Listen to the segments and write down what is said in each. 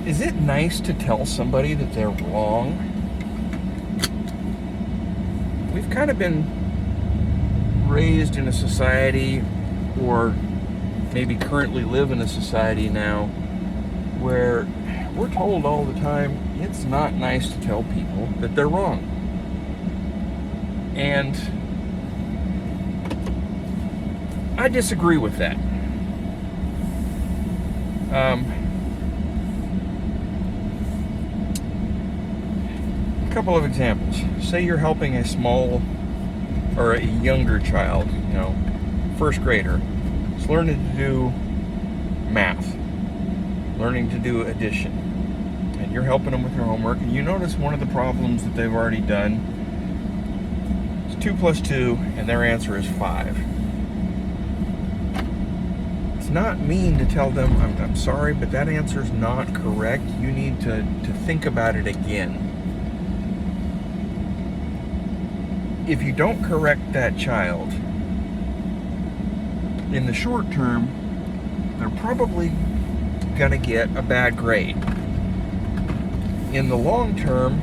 Is it nice to tell somebody that they're wrong? We've kind of been raised in a society, or maybe currently live in a society now, where we're told all the time it's not nice to tell people that they're wrong. And I disagree with that. A couple of examples. Say you're helping a small or a younger child, first grader, is learning to do math, learning to do addition, and you're helping them with their homework, and you notice one of the problems that they've already done is 2 plus 2, and their answer is 5. It's not mean to tell them, I'm sorry, but that answer is not correct. You need to think about it again. If you don't correct that child, in the short term, they're probably going to get a bad grade. In the long term,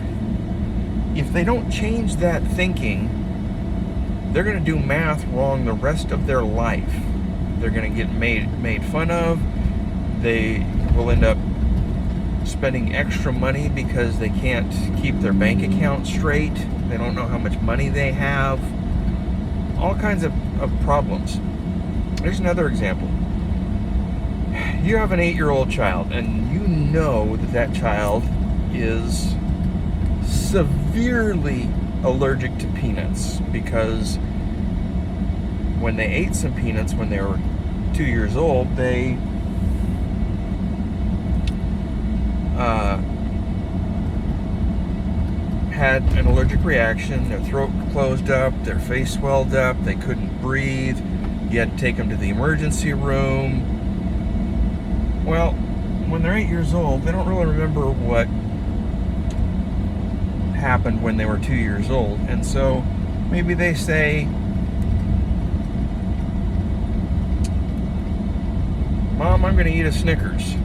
if they don't change that thinking, they're going to do math wrong the rest of their life. They're going to get made fun of. They will end up spending extra money because they can't keep their bank account straight. They don't know how much money they have. All kinds of problems. Here's another example. You have an 8-year-old child, and you know that child is severely allergic to peanuts because when they ate some peanuts when they were 2 years old, they had an allergic reaction. Their throat closed up, their face swelled up, they couldn't breathe. You had to take them to the emergency room. Well, when they're 8 years old, they don't really remember what happened when they were 2 years old. And so maybe they say, Mom, I'm going to eat a Snickers.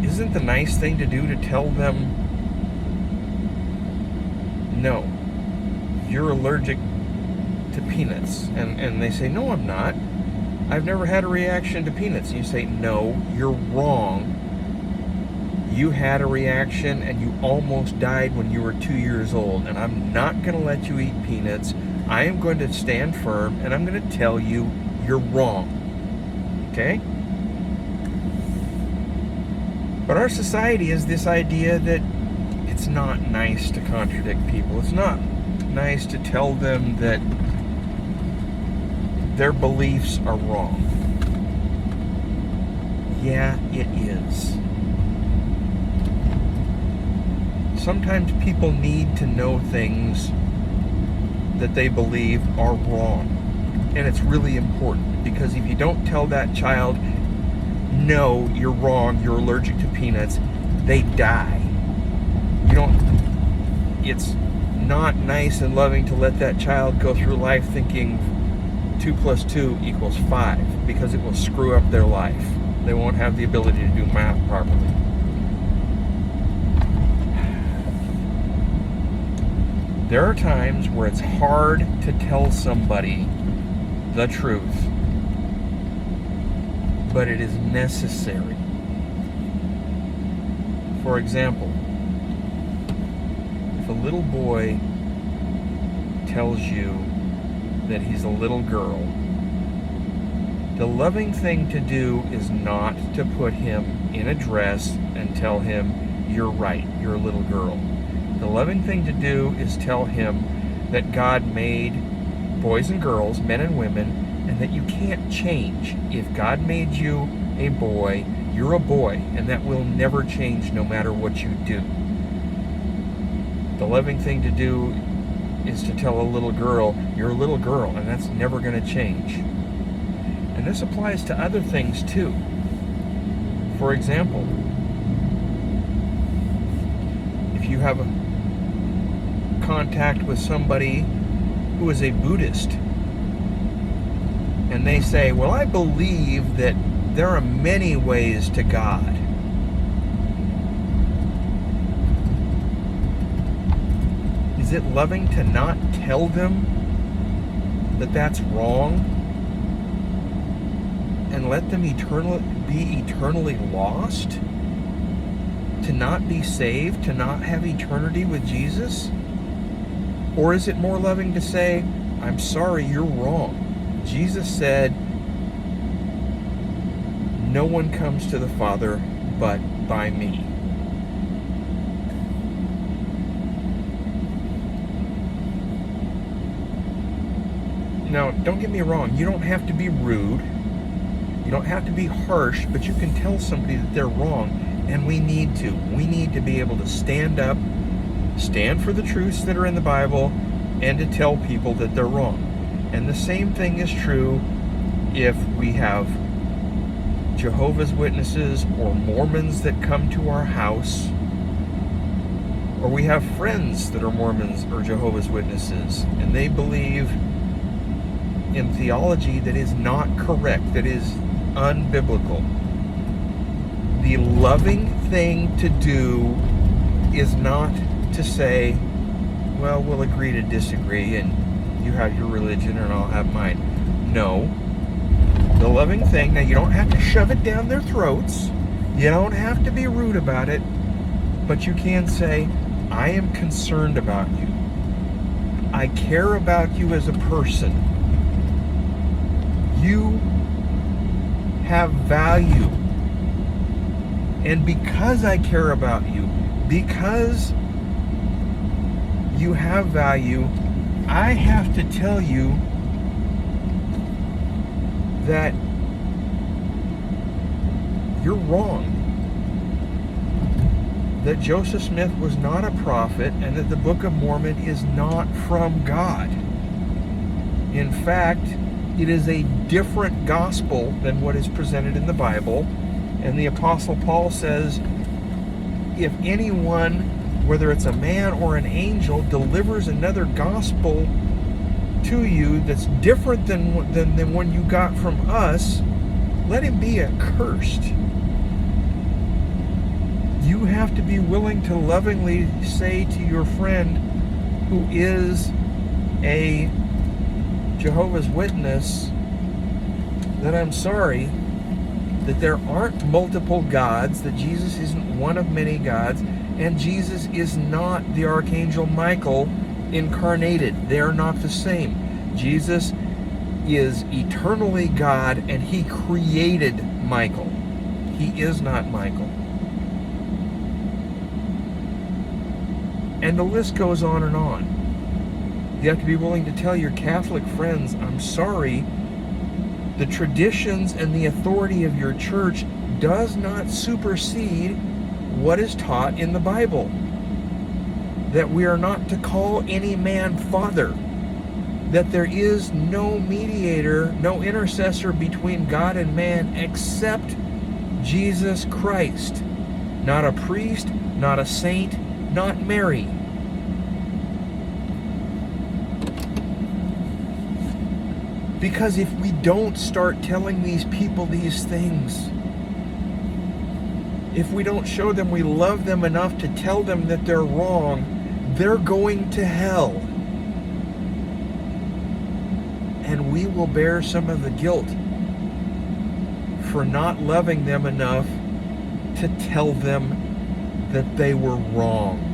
Isn't the nice thing to do to tell them, no, you're allergic to peanuts? And they say, no, I'm not. I've never had a reaction to peanuts. And you say, no, you're wrong. You had a reaction and you almost died when you were 2 years old. And I'm not going to let you eat peanuts. I am going to stand firm and I'm going to tell you you're wrong. Okay? But our society is this idea that it's not nice to contradict people. It's not nice to tell them that their beliefs are wrong. Yeah, it is. Sometimes people need to know things that they believe are wrong. And it's really important, because if you don't tell that child, no, you're wrong, you're allergic to peanuts, they die. It's not nice and loving to let that child go through life thinking 2 plus 2 equals 5, because it will screw up their life. They won't have the ability to do math properly. There are times where it's hard to tell somebody the truth, but it is necessary. For example, if a little boy tells you that he's a little girl, the loving thing to do is not to put him in a dress and tell him, you're right, you're a little girl. The loving thing to do is tell him that God made boys and girls, men and women, and that you can't change. If God made you a boy, you're a boy, and that will never change no matter what you do. The loving thing to do is to tell a little girl, you're a little girl, and that's never going to change. And this applies to other things too. For example, if you have a contact with somebody who is a Buddhist, and they say, well, I believe that There are many ways to God. Is it loving to not tell them that that's wrong and let them be eternally lost? To not be saved, to not have eternity with Jesus? Or is it more loving to say, I'm sorry, you're wrong. Jesus said, no one comes to the Father but by me. Now, don't get me wrong, you don't have to be rude. You don't have to be harsh, but you can tell somebody that they're wrong. And we need to. We need to be able to stand up, stand for the truths that are in the Bible, and to tell people that they're wrong. And the same thing is true if we have Jehovah's Witnesses or Mormons that come to our house, or we have friends that are Mormons or Jehovah's Witnesses, and they believe in theology that is not correct, that is unbiblical. The loving thing to do is not to say, well, we'll agree to disagree, and you have your religion and I'll have mine. No. The loving thing, now you don't have to shove it down their throats. You don't have to be rude about it. But you can say, I am concerned about you. I care about you as a person. You have value. And because I care about you, because you have value, I have to tell you that you're wrong. That Joseph Smith was not a prophet and that the Book of Mormon is not from God. In fact, it is a different gospel than what is presented in the Bible. And the Apostle Paul says, if anyone, whether it's a man or an angel, delivers another gospel to you that's different than one you got from us, let him be accursed. You have to be willing to lovingly say to your friend who is a Jehovah's Witness that I'm sorry, that there aren't multiple gods, that Jesus isn't one of many gods, and Jesus is not the Archangel Michael incarnated. They are not the same. Jesus is eternally God, and he created Michael. He is not Michael. And the list goes on and on. You have to be willing to tell your Catholic friends, I'm sorry, the traditions and the authority of your church does not supersede what is taught in the Bible. That we are not to call any man father. That there is no mediator, no intercessor between God and man except Jesus Christ. Not a priest, not a saint, not Mary. Because if we don't start telling these people these things, if we don't show them we love them enough to tell them that they're wrong, they're going to hell. And we will bear some of the guilt for not loving them enough to tell them that they were wrong.